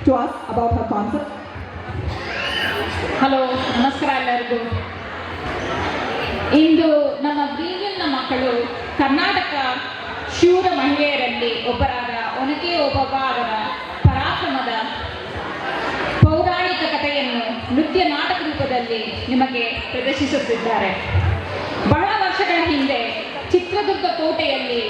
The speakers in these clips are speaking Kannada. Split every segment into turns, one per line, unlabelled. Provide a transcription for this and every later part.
to us about her concept.
Hello, ನಮಸ್ಕಾರ ಎಲ್ಲರಿಗೂ. ಇಂದು ನಮ್ಮ ಬೀಗಲ್ನ ಮಕ್ಕಳು ಕರ್ನಾಟಕ ಶೂರ ಮಹಿಳೆಯರಲ್ಲಿ ಒಬ್ಬರಾದ ಒನಕೆ ಓಬವ್ವರ ಪರಾಕ್ರಮದ ಪೌರಾಣಿಕ ಕಥೆಯನ್ನು ನೃತ್ಯ ನಾಟಕ ರೂಪದಲ್ಲಿ ನಿಮಗೆ ಪ್ರದರ್ಶಿಸುತ್ತಿದ್ದಾರೆ. ಬಹಳ ವರ್ಷಗಳ ಹಿಂದೆ ಚಿತ್ರದುರ್ಗ ಕೋಟೆಯಲ್ಲಿ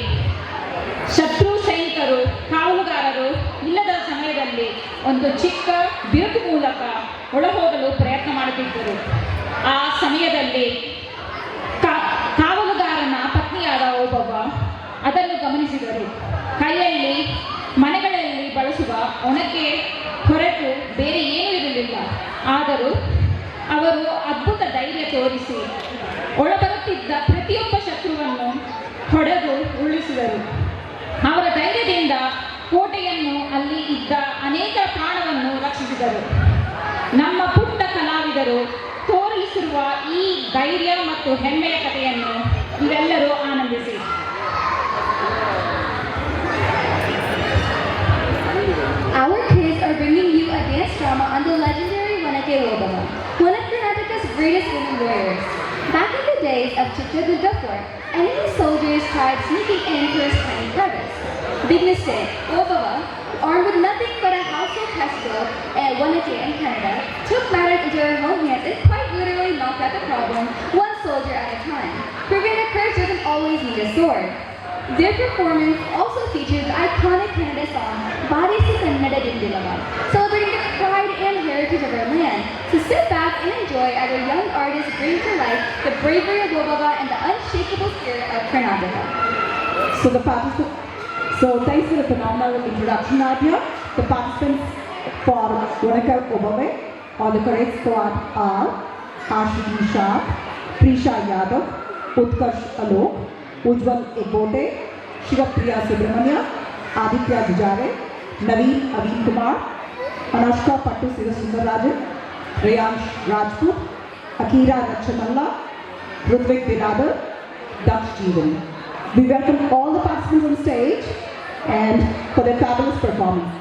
ಶತ್ರು ಸೈನಿಕರು ಕಾವಲುಗಾರರು ಇಲ್ಲದ ಸಮಯದಲ್ಲಿ ಒಂದು ಚಿಕ್ಕ ಬಿರುಕು ಮೂಲಕ ಒಳಹೋಗಲು ಪ್ರಯತ್ನ ಮಾಡುತ್ತಿದ್ದರು. ಆ ಸಮಯದಲ್ಲಿ ಕಾವಲುಗಾರನ ಪತ್ನಿಯಾದ ಓಬವ್ವ ಅದನ್ನು ಗಮನಿಸಿದರು. ಕೈಯಲ್ಲಿ ಮನೆಗಳಲ್ಲಿ ಬಳಸುವ ಒನಕೆ ಹೊರತು ಬೇರೆ ಏನೂ ಇರಲಿಲ್ಲ. ಆದರೂ ಅವರು ಅದ್ಭುತ ಧೈರ್ಯ ತೋರಿಸಿ ಒಳಬರುತ್ತಿದ್ದ ಪ್ರತಿಯೊಬ್ಬ ಶತ್ರುವನ್ನು ಹೊಡೆದು ಉರುಳಿಸಿದರು. ಅವರ ಧೈರ್ಯದಿಂದ ಕೋಟೆಯನ್ನು ಅಲ್ಲಿ ಇದ್ದ ಅನೇಕ ಪ್ರಾಣವನ್ನು ರಕ್ಷಿಸಿದರು. ನಮ್ಮ ಪುಟ್ಟ ಕಲಾವಿದರು ತೋರಿಸಿರುವ ಈ ಧೈರ್ಯ ಮತ್ತು ಹೆಮ್ಮೆಯ ಕಥೆಯನ್ನು ನೀವೆಲ್ಲರೂ ಆನಂದಿಸಿ.
Our kids are bringing you a dance drama on the legendary Wanake Obawa, one of Karnataka's greatest women warriors. Back in the days of Chitraduga Fort, enemy soldiers tried sneaking in through his tiny crevice. Big mistake. Obawa, armed with nothing but a household pestle and Wanake in Canada, took matters into her own hands and quite literally knocked out the problem one soldier at a time, proving that courage doesn't always need a sword. Their performance also features the iconic Kannada song Badisi Kannada Dindilava, celebrating the pride and heritage of our land. So sit back and enjoy as our young artists bring to life the bravery of Obawa and the unshakable spirit of Karnataka.
So thanks for the phenomenal introduction, Nadia. The participants for Wanake Obawa or the correct squad are Ashiki Shah, Prisha Yadav, Utkarsh Alok, Ujjwal Egote, Shivapriya Subramanya, Aditya Jujare, Naveen Aveen Kumar, Anushka Pattu Sirasundarajan, Rayansh Rajput, Akira Rakshamalla, Rudvik Binadar, Daksh Jeevan. We welcome all the participants on stage and for their fabulous performance.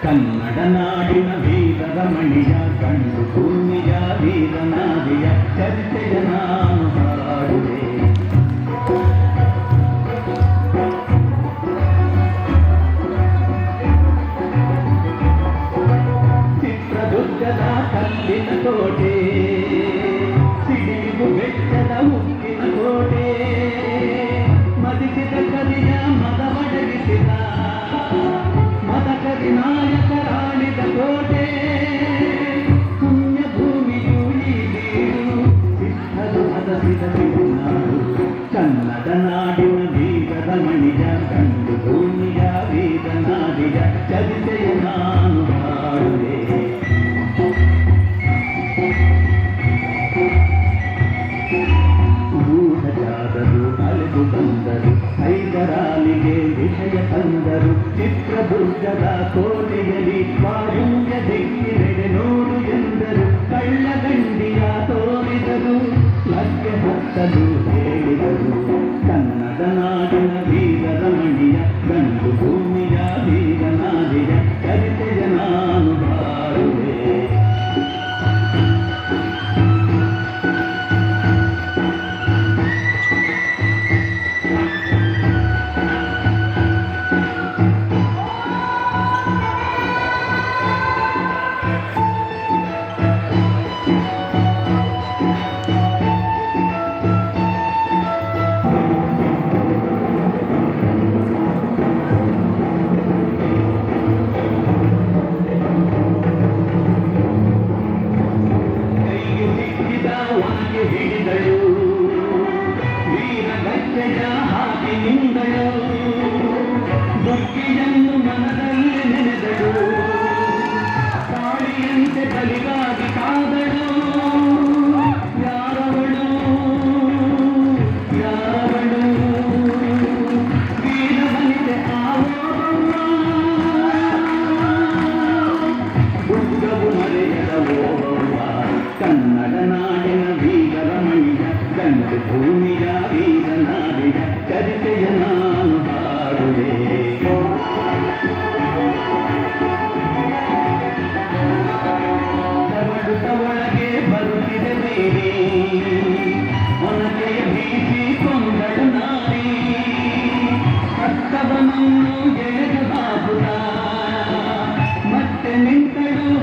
Kannada ನಾಡಿನ ವೀರ ರಮಣಿಯ ಕಂಡು ಭೂಮಿಯ ವೀರನಾದಿಯ ಚರಿತೆಯ ನಾನು ಹಾಡುವೆ. ಚಿತ್ರದುರ್ಗದ ಕಲ್ಲಿನ ಕೋಟೆ, ಸಿಡಿಲು ಬೆಟ್ಟದ ಉಕ್ಕಿನ ಕೋಟೆ, ಮದಿಸಿದ ಕಲಿಯ ಮದವಡಗಿಸಿದ ಮದಕರಿ ನಾಯಕರಾಳಿದ ಕೋಟೆ, ಪುಣ್ಯ ಭೂಮಿಯು ಈ ಬೀಡು, ಸಿದ್ಧರು ಹದಸಿದ ತಿರುನಾಡು. ಕನ್ನಡ ನಾಡಿನ ವೀರದ ಮಣಿಯ ಕಂಡು ಭೂಮಿಯ ವೀರನಾದಿಯ ಚರಿತೆಯ ನಾನು ಹಾಡುವೆ.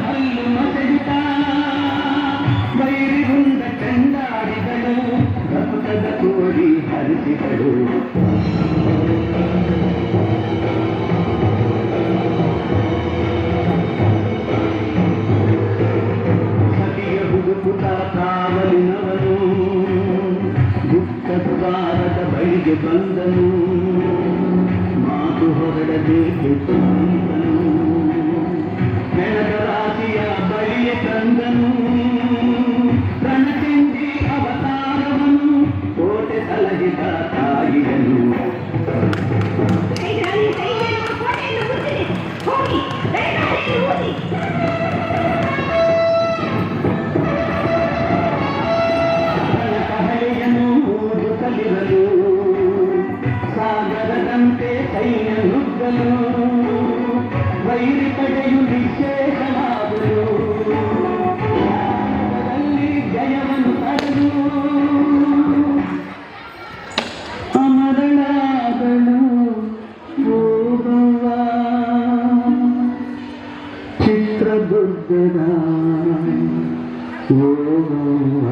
ಹಲ್ಲು ಮಸೆಯುತ್ತ ಬೈರಿಗುಂದ ಚೆಂಡಾಡಿದಳು ಕಪುಟದ ಕೋಡಿ ಹರಿಸಿದಳು ಸತಿಯ ಹುಡುಕುತ ಕಾವಲಿನವನು ಗುಪ್ತ ದ್ವಾರದ ಬಳಿಗೆ ಬಂದನು ಮಾತು ಹೊರಡದೆ ನಿಂತನು ನೆಲದ ರಾಶಿಯ ಬಳಿಯ ತಂದನು ರಣಚಂಡಿ ಅವತಾರವನ್ನು ಕೋಟೆ ಸಲಹಿದ ತಾಯಿಯನು ಕಹಳೆಯನ್ನು ಊದುತ್ತಲಿರಲು ಸಾಗರದಂತೆ ಸೈನ್ಯ ನುಗ್ಗಲು ವೈರಿ ಪಡೆಯು ನಿಶೇಷವಾಗಲು ಅದರಲ್ಲಿ ಜಯವನ್ನು ತರಲು ಅಮರಳಾದಳು ಓಬವ್ವ ಚಿತ್ರದುರ್ಗದ ಓಬವ್ವ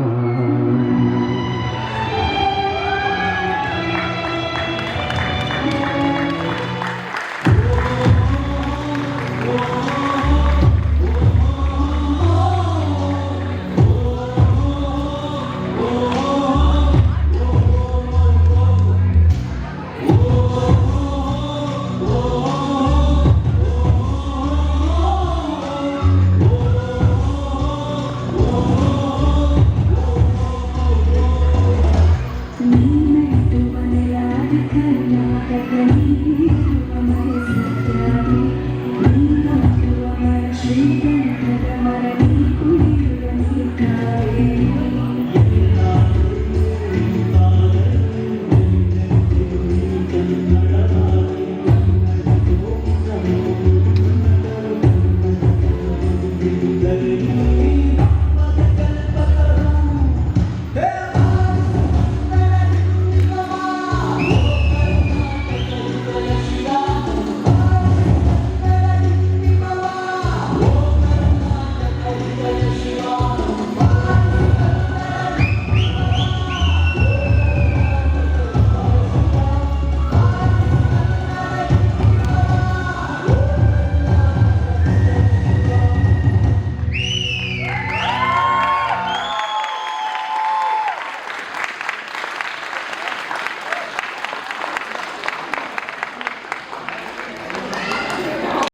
Street